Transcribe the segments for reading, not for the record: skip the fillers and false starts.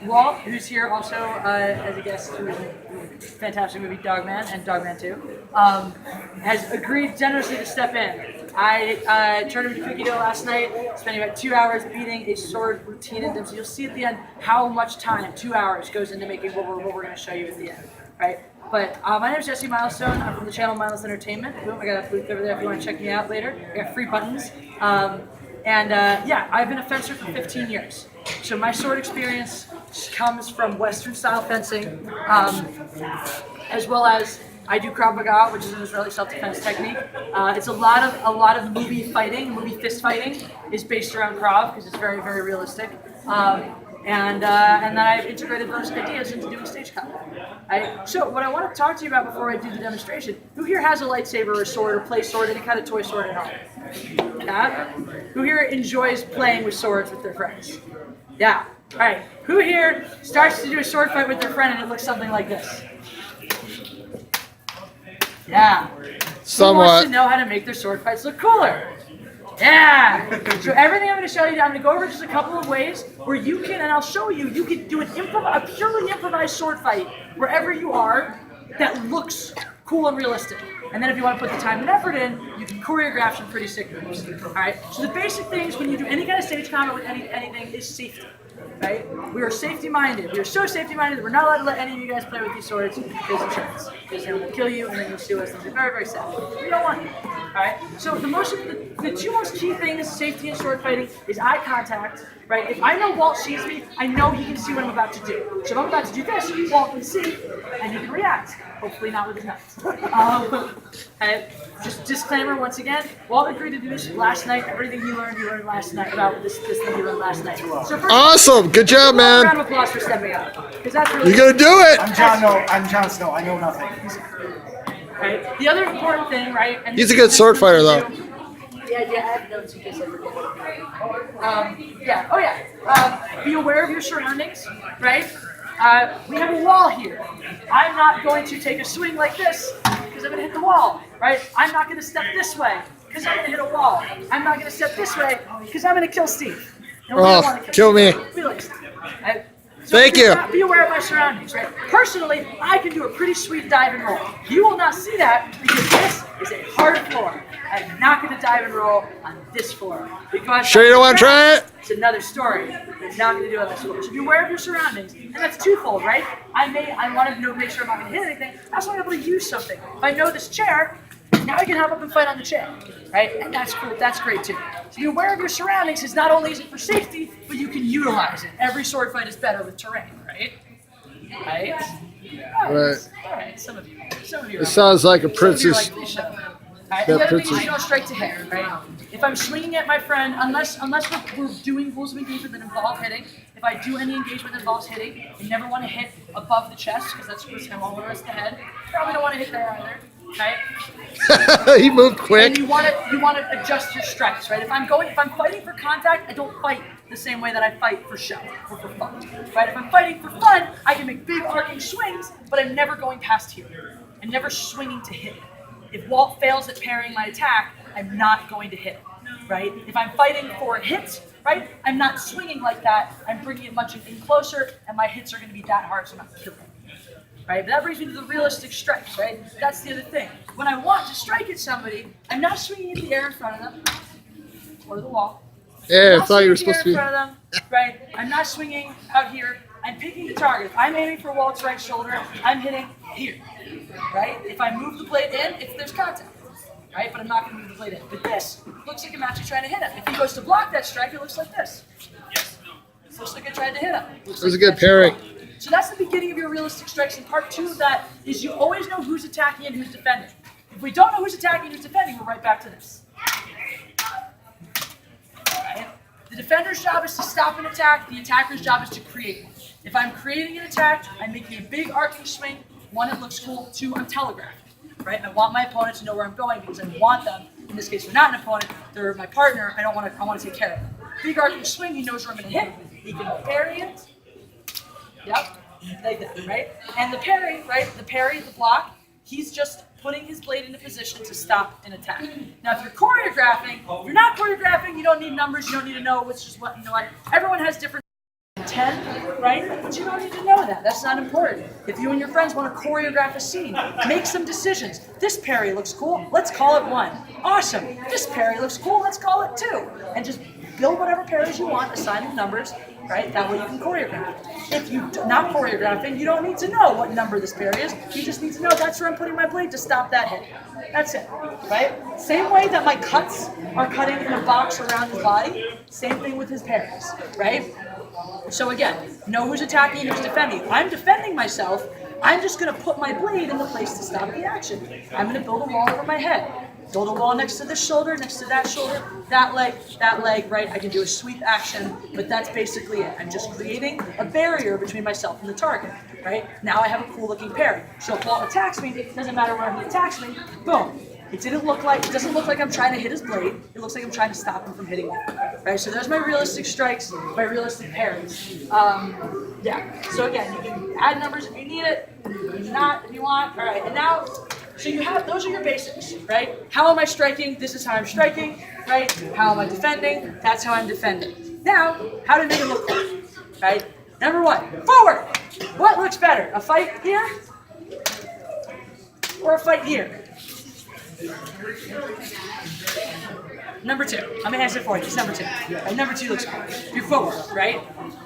Walt, who's here also as a guest, who is in the fantastic movie Dogman and Dogman 2, has agreed generously to step in. I turned him to Cookie Dough last night, spending about 2 hours beating a sword routine in them. So you'll see at the end how much time, 2 hours, goes into making what we're going to show you at the end, right? But my name is Jessi Milestone. I'm from the channel Mindless Entertainment. Boom, I got a booth over there if you want to check me out later. I got free buttons. Yeah, I've been a fencer for 15 years. So my sword experience comes from Western style fencing, as well as I do Krav Maga, which is an Israeli self-defense technique. It's a lot of movie fighting, movie fist fighting is based around Krav because it's very, very realistic. And then I've integrated those ideas into doing stage combat. So what I want to talk to you about before I do the demonstration, who here has a lightsaber or a sword or play sword, any kind of toy sword at home? Yeah? Who here enjoys playing with swords with their friends? Yeah. All right. Who here starts to do a sword fight with their friend and it looks something like this? Yeah. Somewhat. Who wants to know how to make their sword fights look cooler? Yeah! So everything I'm going to show you, I'm going to go over just a couple of ways where you can, and I'll show you, you can do a purely improvised sword fight wherever you are that looks cool and realistic. And then if you want to put the time and effort in, you can choreograph some pretty sick moves. Alright? So the basic things when you do any kind of stage combat with anything is safety. Right? We are safety minded. We are so safety minded that we're not allowed to let any of you guys play with these swords because insurance. Because then we'll kill you and then you'll sue us. It's very, very sad. We don't want it. Alright? So the two most key things, safety in sword fighting, is eye contact. Right? If I know Walt sees me, I know he can see what I'm about to do. So if I'm about to do this, Walt can see and he can react. Hopefully not with his nuts. Okay. Just disclaimer once again, Walt agreed to do this last night. Everything you learned last night about this thing you learned last night. So Awesome. Good job, man. Round of applause for stepping up. That's really You're going to do it. I'm Jon Snow. I know nothing. Right. The other important thing, right? And He's a good sword fighter, though. Yeah, I have notes in case I forget. Be aware of your surroundings, right? We have a wall here. I'm not going to take a swing like this because I'm going to hit the wall, right? I'm not going to step this way because I'm going to hit a wall. I'm not going to step this way because I'm going to kill Steve. And we don't wanna kill me. Steve. We like Steve. Right? So Thank you. Be aware of my surroundings, right? Personally, I can do a pretty sweet dive and roll. You will not see that because this is a hard floor. I'm not going to dive and roll on this floor. Because Sure you don't want to try it? It's another story. I'm not going to do it on this floor. So be aware of your surroundings. And that's twofold, right? I want to make sure I'm not going to hit anything. I also want to be able to use something. If I know this chair, now I can hop up and fight on the chair, right? And that's cool. That's great too. So be aware of your surroundings because not only is it for safety, but you can utilize it. Every sword fight is better with terrain, right? Right? Right. All right. Some of you. It sounds like a princess. Right, the other thing is you go straight to hit, right? If I'm swinging at my friend, unless we're doing rules of engagement that involve hitting, if I do any engagement that involves hitting, you never want to hit above the chest because that's what's going to rest the head. Probably don't want to hit there either, right? He moved quick. And you want to adjust your strikes, right? If I'm fighting for contact, I don't fight the same way that I fight for show or for fun, right? If I'm fighting for fun, I can make big arcing swings, but I'm never going past here. I'm never swinging to hit. If Walt fails at parrying my attack, I'm not going to hit, right? If I'm fighting for a hit, right, I'm not swinging like that. I'm bringing it much in closer, and my hits are going to be that hard, so I'm not killing. Right? But that brings me to the realistic strikes, right? That's the other thing. When I want to strike at somebody, I'm not swinging in the air in front of them or the wall. Yeah, I thought you were supposed to be. In front of them, right? I'm not swinging out here. I'm picking the target. If I'm aiming for Walt's right shoulder, I'm hitting here, right? If I move the blade in, there's contact, right? But I'm not going to move the blade in. But this looks like I'm actually trying to hit him. If he goes to block that strike, it looks like this. It looks like I tried to hit him. That was a good pairing. So that's the beginning of your realistic strikes. And part two of that is you always know who's attacking and who's defending. If we don't know who's attacking and who's defending, we're right back to this. Right? The defender's job is to stop an attack. The attacker's job is to create one. If I'm creating an attack, I'm making a big arcing swing. One, it looks cool. Two, I'm telegraphing. Right? I want my opponent to know where I'm going because I want them. In this case, they're not an opponent. They're my partner. I want to take care of them. Big arcing swing. He knows where I'm going to hit. He can parry it. Yep, like that, right? And the parry, right? The parry, the block. He's just putting his blade into position to stop an attack. Now, if you're choreographing, if you're not choreographing, you don't need numbers. You don't need to know which is what. You know what? Everyone has different 10, right? But you don't need to know that. That's not important. If you and your friends want to choreograph a scene, make some decisions. This parry looks cool. Let's call it 1. Awesome. This parry looks cool. Let's call it 2. And just build whatever parries you want, assign them numbers, right? That way you can choreograph. If you're not choreographing, you don't need to know what number this parry is. You just need to know that's where I'm putting my blade to stop that hit. That's it, right? Same way that my cuts are cutting in a box around his body, same thing with his parries, right? So again, know who's attacking and who's defending. If I'm defending myself, I'm just gonna put my blade in the place to stop the action. I'm gonna build a wall over my head. Build a wall next to this shoulder, next to that shoulder, that leg, right? I can do a sweep action, but that's basically it. I'm just creating a barrier between myself and the target, right? Now I have a cool looking parry. So if Walt attacks me, it doesn't matter where he attacks me, boom. It doesn't look like I'm trying to hit his blade. It looks like I'm trying to stop him from hitting me, right? So there's my realistic strikes, my realistic parries. Yeah, so again, you can add numbers if you need it, not if you want. All right, and now, so you have, those are your basics, right? How am I striking? This is how I'm striking, right? How am I defending? That's how I'm defending. Now, how to make it look cool, right? Number 1, forward. What looks better, a fight here or a fight here? Number 2. I'm gonna answer for you. It's number 2. Right, number 2 looks cool. You're forward, right?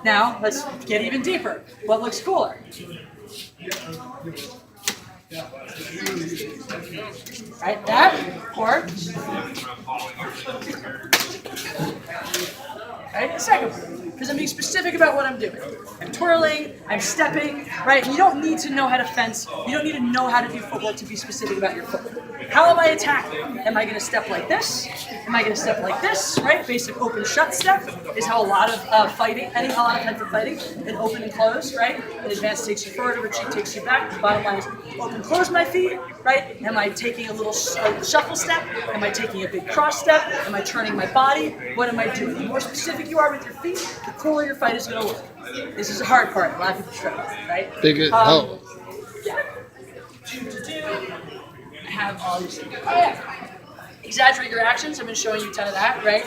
Now let's get even deeper. What looks cooler? Right, that or right, the second one. Because I'm being specific about what I'm doing. I'm twirling, I'm stepping, right? And you don't need to know how to fence. You don't need to know how to do footwork to be specific about your footwork. How am I attacking? Am I going to step like this? Am I going to step like this? Right? Basic open shut step is how a lot of fighting, a lot of types of fighting, and open and close, right? And advance takes you forward, retreat takes you back. The bottom line is open, close my feet, right? Am I taking a little shuffle step? Am I taking a big cross step? Am I turning my body? What am I doing? The more specific you are with your feet, the cooler your fight is going to look. This is the hard part. A lot of people struggle, right? Yeah. I have all these things. Oh yeah. Exaggerate your actions. I've been showing you a ton of that, right?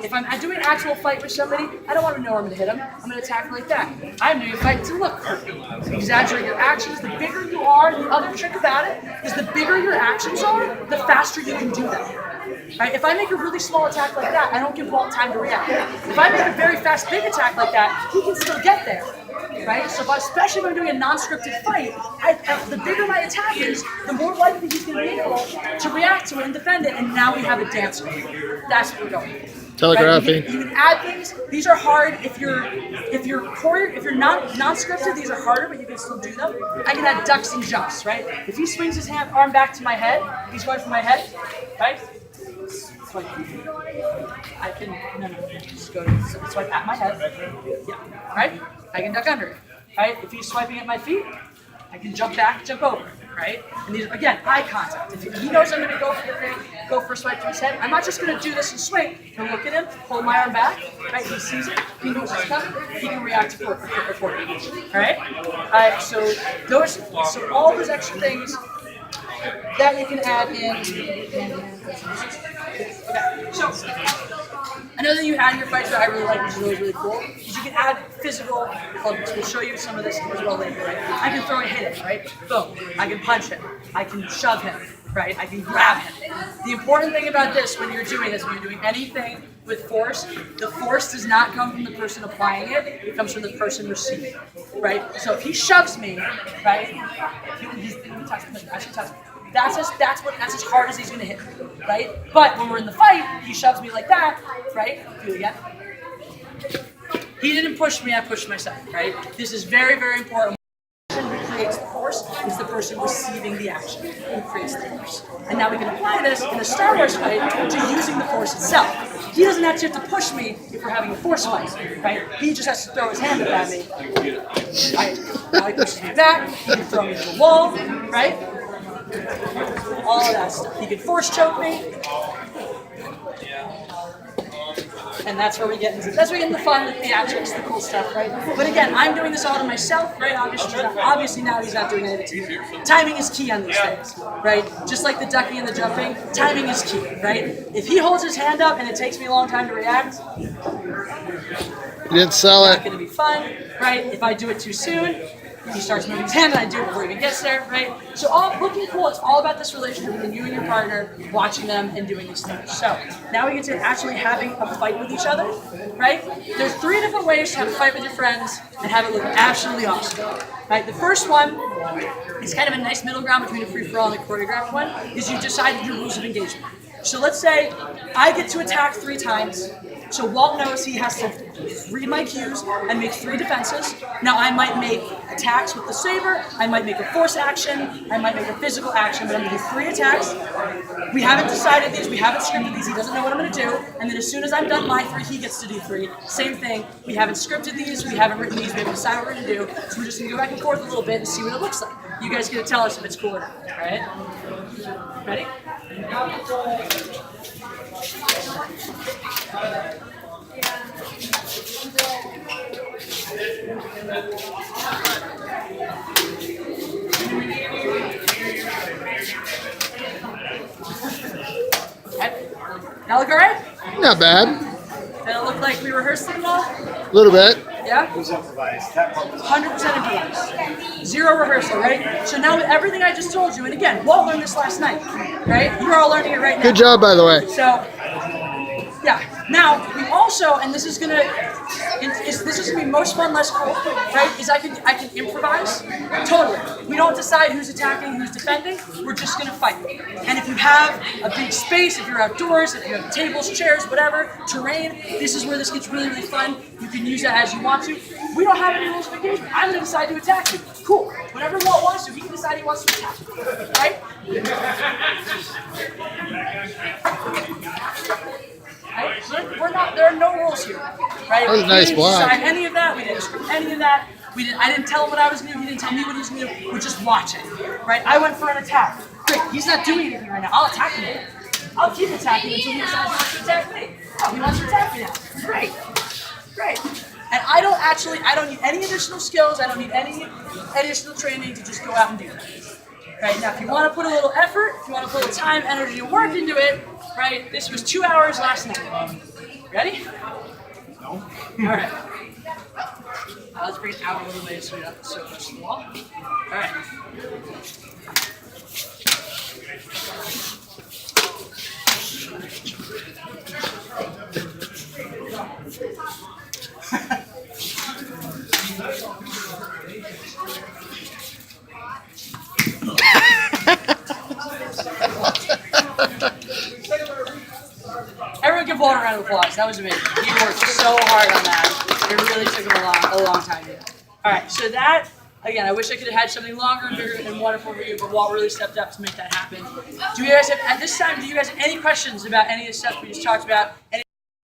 If I'm doing an actual fight with somebody, I don't want to know where I'm going to hit them. I'm going to attack like that. I'm doing a fight to look cool. Exaggerate your actions. The bigger you are, the other trick about it is the bigger your actions are, the faster you can do them. Right? If I make a really small attack like that, I don't give Walt time to react. If I make a very fast, big attack like that, he can still get there. Right? So, especially when I'm doing a non-scripted fight, the bigger my attack is, the more likely he's going to be able to react to it and defend it. And now we have a dance move. That's what we're going. Telegraphing. Right? You can add things. These are hard if you're not non-scripted. These are harder, but you can still do them. I can add ducks and jumps. Right? If he swings his arm back to my head, if he's going for my head, right? Swipe. I can just go to swipe at my head. Yeah. Right? I can duck under it. Right? If he's swiping at my feet, I can jump back, jump over. Right? And these again, eye contact. If he knows I'm going to go for a swipe to his head, I'm not just going to do this and swing. I'll look at him, hold my arm back. Right? He sees it. He knows it's coming. He can react to it. All right? So all those extra things that you can add in. Okay, so another thing you add in your fights that I really like, which is really cool, is you can add physical elements. We'll show you some of this as well later, right? I can throw a hit him, right? Boom. I can punch him. I can shove him, right? I can grab him. The important thing about this, when you're doing anything with force, the force does not come from the person applying it. It comes from the person receiving, right? So if he shoves me, right? He touches me. I should touch me. That's as hard as he's gonna hit me, right? But when we're in the fight, he shoves me like that, right? Do it again. He didn't push me, I pushed myself, right? This is very, very important. The person who creates the force is the person receiving the action who creates the force. And now we can apply this in a Star Wars fight to using the force itself. He doesn't actually have to push me if we're having a force fight, right? He just has to throw his hand up at me. Right? Now he pushes me back, he can throw me to the wall, right? All of that stuff. He can force choke me. And that's where we get into the fun, the theatrics, the cool stuff, right? But again, I'm doing this all to myself, right? Obviously now he's not doing anything to me. Timing is key on these things, right? Just like the ducking and the jumping, timing is key, right? If he holds his hand up and it takes me a long time to react, You didn't sell Not it. going to be fun, right? If I do it too soon, he starts moving his hand and I do it before he even gets there, right? So all looking cool, it's all about this relationship between you and your partner, watching them and doing these things. So now we get to actually having a fight with each other, right? There's 3 different ways to have a fight with your friends and have it look absolutely awesome. Right? The first one is kind of a nice middle ground between a free-for-all and a choreographed one, is you decided your rules of engagement. So let's say I get to attack 3 times. So Walt knows he has to read my cues and make 3 defenses. Now I might make attacks with the saber, I might make a force action, I might make a physical action, but I'm gonna do 3 attacks. We haven't decided these, we haven't scripted these, he doesn't know what I'm gonna do, and then as soon as I'm done my 3, he gets to do 3. Same thing, we haven't scripted these, we haven't written these, we haven't decided what we're gonna do, so we're just gonna go back and forth a little bit and see what it looks like. You guys get to tell us if it's cool or not, right? Ready? Okay. That look alright? Not bad. Did it look like we rehearsed it all? A little bit. Yeah? It was improvised. That part was 100% improvised. 0 rehearsal, right? So now with everything I just told you, and again, Walt learned this last night, right? You're all learning it right now. Good job, by the way. So, yeah. Now we also, and this is gonna be most fun, less cool, right? Is I can improvise totally. We don't decide who's attacking, who's defending. We're just gonna fight. And if you have a big space, if you're outdoors, if you have tables, chairs, whatever, terrain, this is where this gets really, really fun. You can use that as you want to. We don't have any rules of engagement. I'm gonna decide to attack you. Cool. Whenever Walt wants to, he can decide he wants to attack you, right? Right? So there are no rules here, right? That was a nice We didn't block. decide any of that. We didn't script any of that. I didn't tell him what I was going to do. He didn't tell me what he was going to do. We're just watching, right? I went for an attack. Great. He's not doing anything right now. I'll attack him. I'll keep attacking until he decides he wants to attack me. Oh, he wants to attack me now. Great. Great. And I don't need any additional skills. I don't need any additional training to just go out and do that. Right, now if you want to put a little effort, if you want to put a little time, energy, and work into it, right, this was 2 hours last night. Ready? no. All right. Let's bring it out a little bit so we don't so much the wall. All right. Everyone give Walter a round of applause. That was amazing. He worked so hard on that. It really took him a long time to do. All right, so that, again, I wish I could have had something longer and bigger and wonderful for you, but Walt really stepped up to make that happen. Do you guys have, at this time, do you guys have any questions about any of the stuff we just talked about?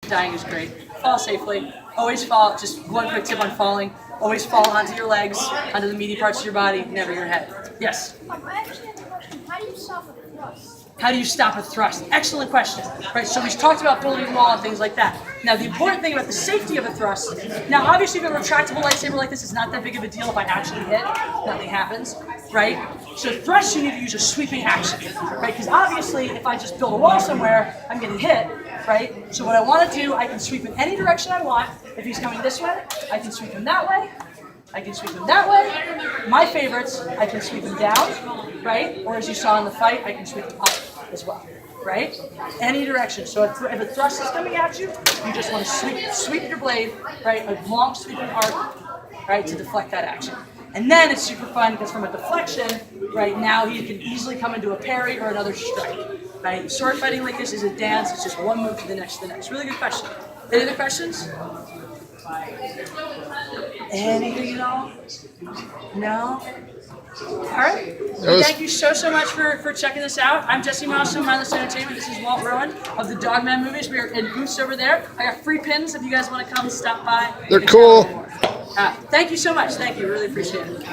Dying is great. Fall safely. Always fall. Just one quick tip on falling. Always fall onto your legs, onto the meaty parts of your body, never your head. Yes? I actually have a question. How do you stop a thrust? How do you stop a thrust? Excellent question. Right, so we talked about building a wall and things like that. Now, the important thing about the safety of a thrust, now obviously if you have a retractable lightsaber like this, it's not that big of a deal if I actually hit. Nothing happens, right? So thrust, you need to use a sweeping action, right? Because obviously if I just build a wall somewhere, I'm getting hit, right? So what I want to do, I can sweep in any direction I want. If he's coming this way, I can sweep him that way. I can sweep him that way. My favorites, I can sweep him down, right? Or as you saw in the fight, I can sweep him up as well, right? Any direction. So if a thrust is coming at you, you just want to sweep your blade, right? A long sweeping arc, right, to deflect that action. And then it's super fun because from a deflection, right, now he can easily come into a parry or another strike, right? Sword fighting like this is a dance. It's just one move to the next, to the next. Really good question. Any other questions? Anything at all? No? All right. Well, thank you so much for checking this out. I'm Jessi from Mindless Entertainment. This is Walt Rowan of the Dogman movies. We are in booths over there. I got free pins if you guys want to come stop by. They're cool. Thank you so much. Thank you. Really appreciate it.